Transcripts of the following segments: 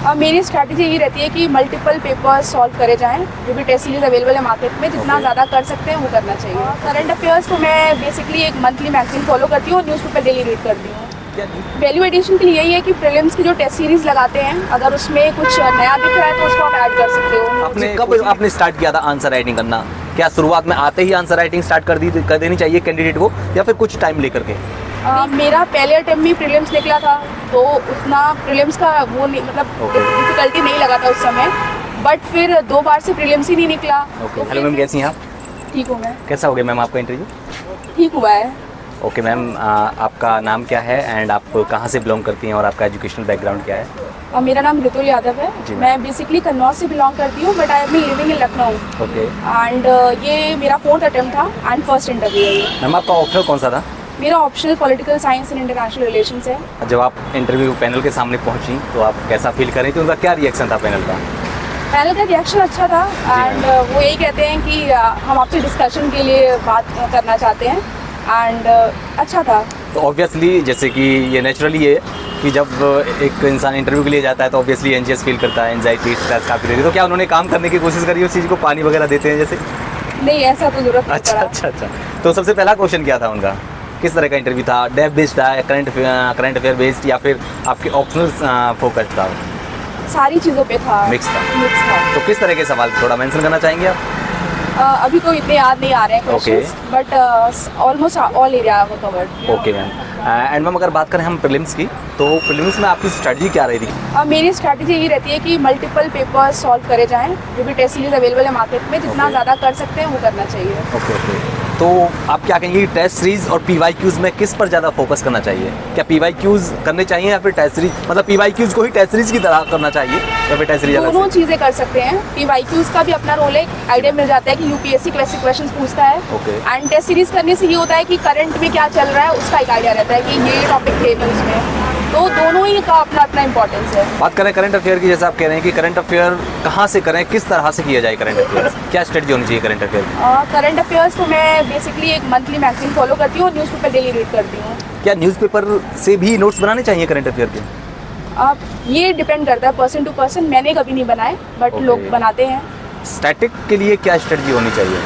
मेरी स्ट्रैटेजी ये रहती है कि मल्टीपल पेपर्स सॉल्व करे जाएं, जो भी टेस्ट सीरीज अवेलेबल है मार्केट में, जितना ज़्यादा कर सकते हैं वो करना चाहिए। करंट अफेयर्स तो मैं बेसिकली एक मंथली मैगजीन फॉलो करती हूँ और न्यूज़पेपर डेली रीड करती हूँ। वैल्यू एडिशन के लिए यही है कि प्रीलिम्स की जो टेस्ट सीरीज लगाते हैं, अगर उसमें कुछ नया दिख रहा है तो उसको आप ऐड कर सकते हो। आपने कब आपने स्टार्ट किया था आंसर राइटिंग करना? क्या शुरुआत में आते ही आंसर राइटिंग स्टार्ट कर देनी चाहिए कैंडिडेट को, या फिर कुछ टाइम लेकर के? मेरा पहले अटेम्प्ट में प्रीलिम्स निकला था, तो उतना प्रीलिम्स का वो नहीं, मतलब डिफिकल्टी नहीं लगा था उस समय, बट फिर 2 बार से प्रीलिम्स ही नहीं निकला। हेलो मैम, कैसी हैं आप? ठीक हूँ मैं। कैसा हो गया मैम आपका इंटरव्यू? ठीक हुआ है। ओके मैम, आपका नाम क्या है एंड आप कहाँ से बिलोंग करती हैं और आपका एजुकेशनल बैकग्राउंड क्या है? मेरा नाम ऋतुल यादव है। मैं बेसिकली कन्नौज से बिलोंग करती हूँ, but I am living in Lucknow. Okay. And ये मेरा 4th अटेम्प्ट था एंड फर्स्ट इंटरव्यू है ये। मैम आपका ऑप्शनल कौन सा था? मेरा optional political science and international relations है। जब आप इंटरव्यू पैनल के सामने पहुंची तो आप कैसा फील कर रही थी? उनका क्या रिएक्शन था पैनल का? पैनल का रिएक्शन अच्छा था एंड वो यही कहते हैं कि हम आपसे डिस्कशन के लिए बात करना चाहते हैं एंड अच्छा था। तो ऑब्वियसली जैसे कि ये नेचुरली है कि जब एक इंसान इंटरव्यू के लिए जाता है तो ऑब्वियसली एंजियस फील करता है, एंजाइटी, स्ट्रेस काफ़ी रहती है। तो क्या उन्होंने काम करने की कोशिश करी उस चीज़ को, पानी वगैरह देते हैं जैसे? नहीं, ऐसा तो जरूरत नहीं पड़ा। अच्छा। तो सबसे पहला क्वेश्चन क्या था उनका? किस तरह का इंटरव्यू था? डेप बेस्ड था, करंट अफेयर बेस्ड, या फिर आपके ऑप्शनल फोकस था? सारी चीज़ों पे था। मिक्स था। तो किस तरह के सवाल थोड़ा मेंशन करना चाहेंगे आप? अभी तो इतने याद नहीं आ रहे हैं questions, but almost all area वो covered. Okay ma'am. And ma'am अगर बात करें हम प्रीलिम्स की, तो प्रीलिम्स में आपकी स्ट्रेटजी क्या रही थी? मेरी स्ट्रैटेजी ये रहती है कि मल्टीपल पेपर्स सॉल्व करे जाएं, जो भी टेस्ट सीरीज अवेलेबल है मार्केट में, जितना ज़्यादा कर सकते हैं वो करना चाहिए। ओके। तो आप क्या कहेंगे टेस्ट सीरीज और PYQs में किस पर ज़्यादा फोकस करना चाहिए? क्या PYQs करने चाहिए या फिर टेस्ट सीरीज, मतलब PYQs को ही टेस्ट सीरीज की तरह करना चाहिए या फिर टेस्ट सीरीज? दोनों चीज़ें कर सकते हैं। PYQs का भी अपना रोल है, आइडिया मिल जाता है कि UPSC कैसे क्वेश्चन पूछता है। एंड टेस्ट सीरीज करने से ये होता है कि करंट में क्या चल रहा है उसका एक आइडिया रहता है कि ये टॉपिक थे उसमें। तो दोनों ही का अपना अपना इंपॉर्टेंस है। बात करें करंट अफेयर की, जैसे आप कह रहे हैं कि करंट अफेयर कहाँ से करें, किस तरह से किया जाए करंट अफेयर? क्या स्ट्रेटजी होनी चाहिए करंट अफेयर? करंट अफेयर्स तो मैं बेसिकली एक मंथली मैगजीन फॉलो करती हूँ और न्यूज़पेपर डेली रीड करती हूँ। क्या न्यूज़पेपर से भी नोट्स बनाने चाहिए करंट अफेयर के? ये डिपेंड करता है पर्सन टू पर्सन। मैंने कभी नहीं बनाए, बट लोग बनाते हैं। स्टैटिक के लिए क्या स्ट्रेटजी होनी चाहिए?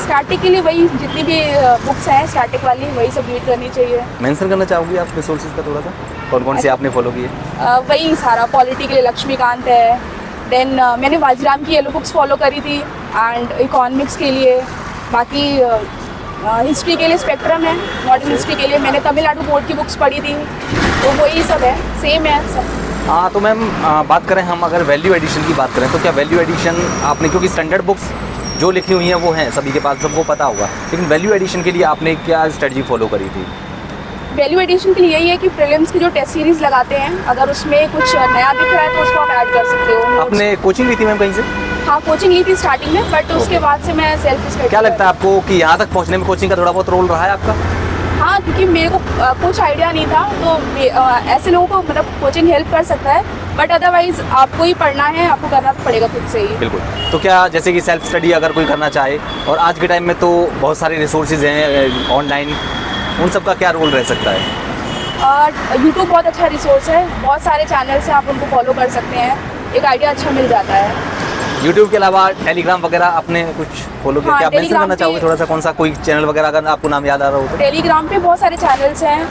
स्टैटिक के लिए वही जितनी भी बुक्स हैं स्टैटिक वाली, वही सब रीड करनी चाहिए। मेंशन करना चाहोगी आप रिसोर्सेज का थोड़ा सा, कौन कौन से आपने फॉलो किए? वही सारा, पॉलिटी के लिए लक्ष्मीकांत है, देन मैंने वाजीराम की येलो बुक्स फॉलो करी थी, एंड इकोनॉमिक्स के लिए, बाकी हिस्ट्री के लिए स्पेक्ट्रम है, मॉडर्न हिस्ट्री के लिए मैंने तमिलनाडु बोर्ड की बुक्स पढ़ी थी। तो वही सब है, सेम है सब। हाँ, तो मैम बात करें हम अगर वैल्यू एडिशन की बात करें, तो क्या वैल्यू एडिशन आपने, क्योंकि स्टैंडर्ड बुक्स जो लिखी हुई हैं वो हैं सभी के पास, सबको पता होगा, लेकिन वैल्यू एडिशन के लिए आपने क्या स्ट्रेटजी फॉलो करी थी? वैल्यू एडिशन के लिए यही है कि प्रीलिम्स की जो टेस्ट सीरीज लगाते हैं, अगर उसमें कुछ नया दिख रहा है तो उसको आप ऐड कर सकते हो। आपने कोचिंग ली थी मैम कहीं से? हाँ, कोचिंग ली थी स्टार्टिंग में, बट उसके बाद से मैं सेल्फ स्टडी। क्या लगता है आपको कि यहाँ तक पहुँचने में कोचिंग का थोड़ा बहुत रोल रहा है आपका? हाँ, क्योंकि मेरे को कुछ आइडिया नहीं था, तो ऐसे लोगों को मतलब कोचिंग हेल्प कर सकता है, बट अदरवाइज आपको ही पढ़ना है, आपको करना तो पड़ेगा खुद से ही। बिल्कुल। तो क्या जैसे कि सेल्फ स्टडी अगर कोई करना चाहे, और आज के टाइम में तो बहुत सारे रिसोर्सेज हैं ऑनलाइन, उन सब का क्या रोल रह सकता है? यूट्यूब बहुत अच्छा रिसोर्स है, बहुत सारे चैनल्स हैं, आप उनको फॉलो कर सकते हैं, एक आइडिया अच्छा मिल जाता है। यूट्यूब के अलावा टेलीग्राम वगैरह आपने कुछ फॉलो किया? क्या आप मेंशन करना चाहोगे थोड़ा सा, कौन सा कोई चैनल वगैरह अगर आपको नाम याद आ रहा हो तो? टेलीग्राम पे बहुत सारे चैनल्स हैं,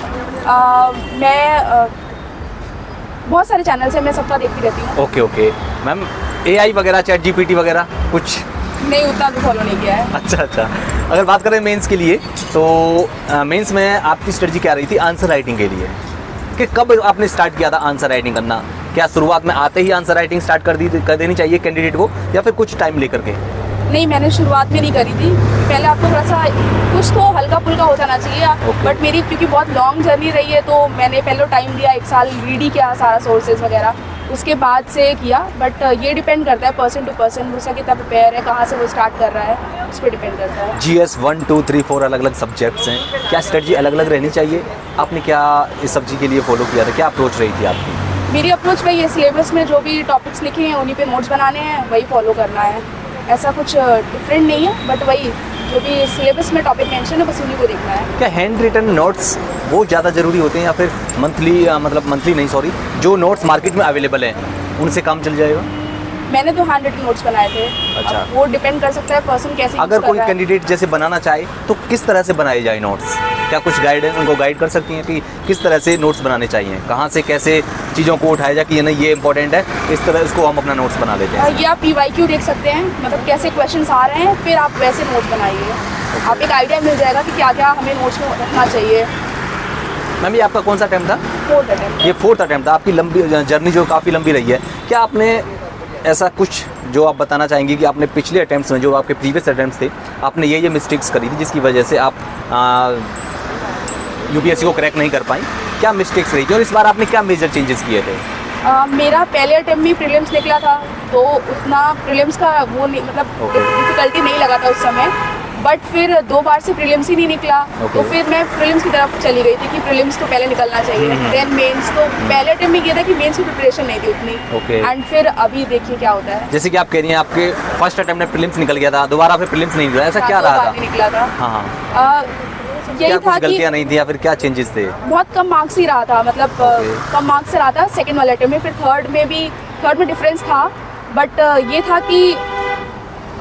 बहुत सारे चैनल्स हैं, मैं सबका देखती रहती हूँ। ओके मैम, AI वगैरह, चैट GPT वगैरह कुछ? नहीं, उतना भी फॉलो नहीं किया है। अच्छा। अगर बात करें मेंस के लिए, तो मेंस में आपकी स्ट्रेटजी क्या रही थी आंसर राइटिंग के लिए? कि कब आपने स्टार्ट किया था आंसर राइटिंग करना? क्या शुरुआत में आते ही आंसर राइटिंग स्टार्ट कर देनी चाहिए कैंडिडेट को, या फिर कुछ टाइम लेकर के? नहीं, मैंने शुरुआत में नहीं करी थी। पहले आपको थोड़ा सा कुछ तो हल्का फुल्का हो जाना चाहिए, बट मेरी क्योंकि बहुत लॉन्ग जर्नी रही है, तो मैंने पहले टाइम दिया, 1 साल रीड ही किया सारा सोर्सेज वगैरह, उसके बाद से किया। बट ये डिपेंड करता है पर्सन टू पर्सन, उसका कितना प्रिपेयर है, कहाँ से वो स्टार्ट कर रहा है, उस पर डिपेंड करता है। GS 1, 2, 3, 4 अलग अलग सब्जेक्ट्स हैं, क्या स्ट्रेटजी अलग अलग रहनी चाहिए? आपने क्या इस सब्जी के लिए फॉलो किया था, क्या अप्रोच रही थी आपकी? मेरी अप्रोच वही है, सिलेबस में जो भी टॉपिक्स लिखे हैं उन्हीं पे नोट्स बनाने हैं, वही फॉलो करना है। ऐसा कुछ डिफरेंट नहीं है, बट वही जो भी सिलेबस में टॉपिक मेंशन है बस उन्हीं को देखना है। क्या हैंड रिटन नोट्स वो ज़्यादा ज़रूरी होते हैं या फिर मंथली मतलब मंथली नहीं सॉरी जो नोट्स मार्केट में अवेलेबल हैं उनसे काम चल जाएगा? मैंने तो हैंड रिटन नोट्स बनाए थे। अच्छा। अब वो डिपेंड कर सकता है पर्सन कैसे use अगर कर कोई रहा है। कैंडिडेट जैसे बनाना चाहे तो किस तरह से बनाए जाए नोट्स? क्या कुछ गाइड उनको गाइड कर सकती हैं कि किस तरह से नोट्स बनाने चाहिए, कहाँ से कैसे चीज़ों को उठाया जाए कि ये नहीं ये इंपॉर्टेंट है, इस तरह इसको हम अपना नोट्स बना लेते हैं? ये आप PYQ देख सकते हैं, मतलब कैसे क्वेश्चंस आ रहे हैं, फिर आप वैसे नोट्स बनाइए। आप एक आइडिया मिल जाएगा कि क्या क्या हमें नोट्स में रखना चाहिए। मैम ये आपका कौन सा अटैम्प्ट था? 4th attempt. ये 4th अटैम्प्ट था। आपकी लंबी जर्नी जो काफ़ी लंबी रही है, क्या आपने ऐसा कुछ जो आप बताना चाहेंगे कि आपने पिछले अटैम्प्ट्स में जो आपके प्रीवियस अटैम्प्ट्स थे आपने ये मिस्टेक्स करी थी जिसकी वजह से आप UPSC को क्रैक नहीं कर पाई? क्या मिस्टेक्स रही थी और इस बार आपने क्या मेजर चेंजेस किए थे? मेरा पहले अटेम्प्ट में प्रीलिम्स निकला था तो उतना प्रीलिम्स का वो नहीं, मतलब Okay. डिफिकल्टी नहीं लगा था उस समय। बट फिर 2 बार से प्रीलिम्स ही नहीं निकला। Okay. तो फिर मैं प्रीलिम्स की तरफ चली गई थी कि प्रीलिम्स तो पहले निकलना चाहिए, देन मेंस। तो पहले अटेम्प्ट में ये था कि मेंस की प्रिपरेशन नहीं थी उतनी। Okay. एंड फिर अभी देखिए क्या होता है। जैसे कि आप कह रही हैं आपके फर्स्ट अटैम्प्ट में प्रीलिम्स निकल गया था, दोबारा फिर प्रीलिम्स नहीं निकला, ऐसा क्या 2 रहा बार था? भी निकला था। हाँ हाँ, यही क्या था कुछ कि गलतियाँ नहीं थी या फिर क्या चेंजेस थे? बहुत कम मार्क्स ही रहा था, मतलब Okay. कम मार्क्स से रहा था सेकंड वाले अटेम्प्ट में। फिर थर्ड में डिफरेंस था, बट ये था कि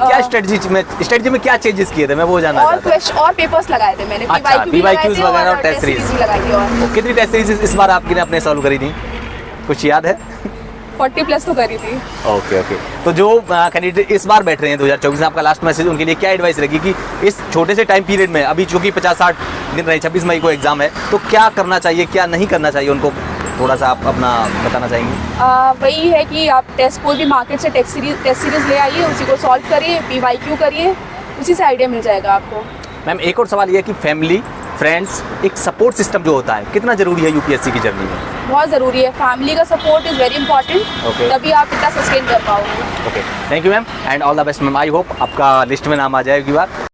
क्या स्ट्रेटजी में क्या चेंजेस किए थे, मैं वो जानना और चाहता क्वेश्चन और पेपर्स लगाए थे मैंने। अच्छा, PYQ भी लगाए PYQs थे वगैरह और और टेस्ट टेस्ट सीरीज सीरीज भी लगाई थी। और हूँ। कितनी टेस्ट सीरीज इस बार आपकी ने अपने सॉल्व करी थी, कुछ याद है? 40 प्लस तो करी थी। ओके। तो जो कैंडिडेट इस बार बैठ रहे हैं 2024 में, आपका लास्ट मैसेज उनके लिए क्या एडवाइस रहेगी कि इस छोटे से टाइम पीरियड में, अभी चूंकि 50-60 दिन रहे, 26 मई को एग्जाम है, तो क्या करना चाहिए क्या नहीं करना चाहिए, उनको थोड़ा सा आप अपना बताना चाहेंगे? वही है कि आप टेस्ट कोई भी मार्केट से टेस्ट सीरीज ले आइए, उसी को सॉल्व करिए, PYQ करिए, उसी से आइडिया मिल जाएगा आपको। मैम एक और सवाल ये है कि फैमिली फ्रेंड्स एक सपोर्ट सिस्टम जो होता है कितना ज़रूरी है UPSC की जर्नी में? बहुत ज़रूरी है। फैमिली का support is very important. Okay. तभी आप इतना सस्टेन कर पाओगे। Okay, thank you ma'am and all the best ma'am. I hope आपका लिस्ट में नाम आ जाए एक बार।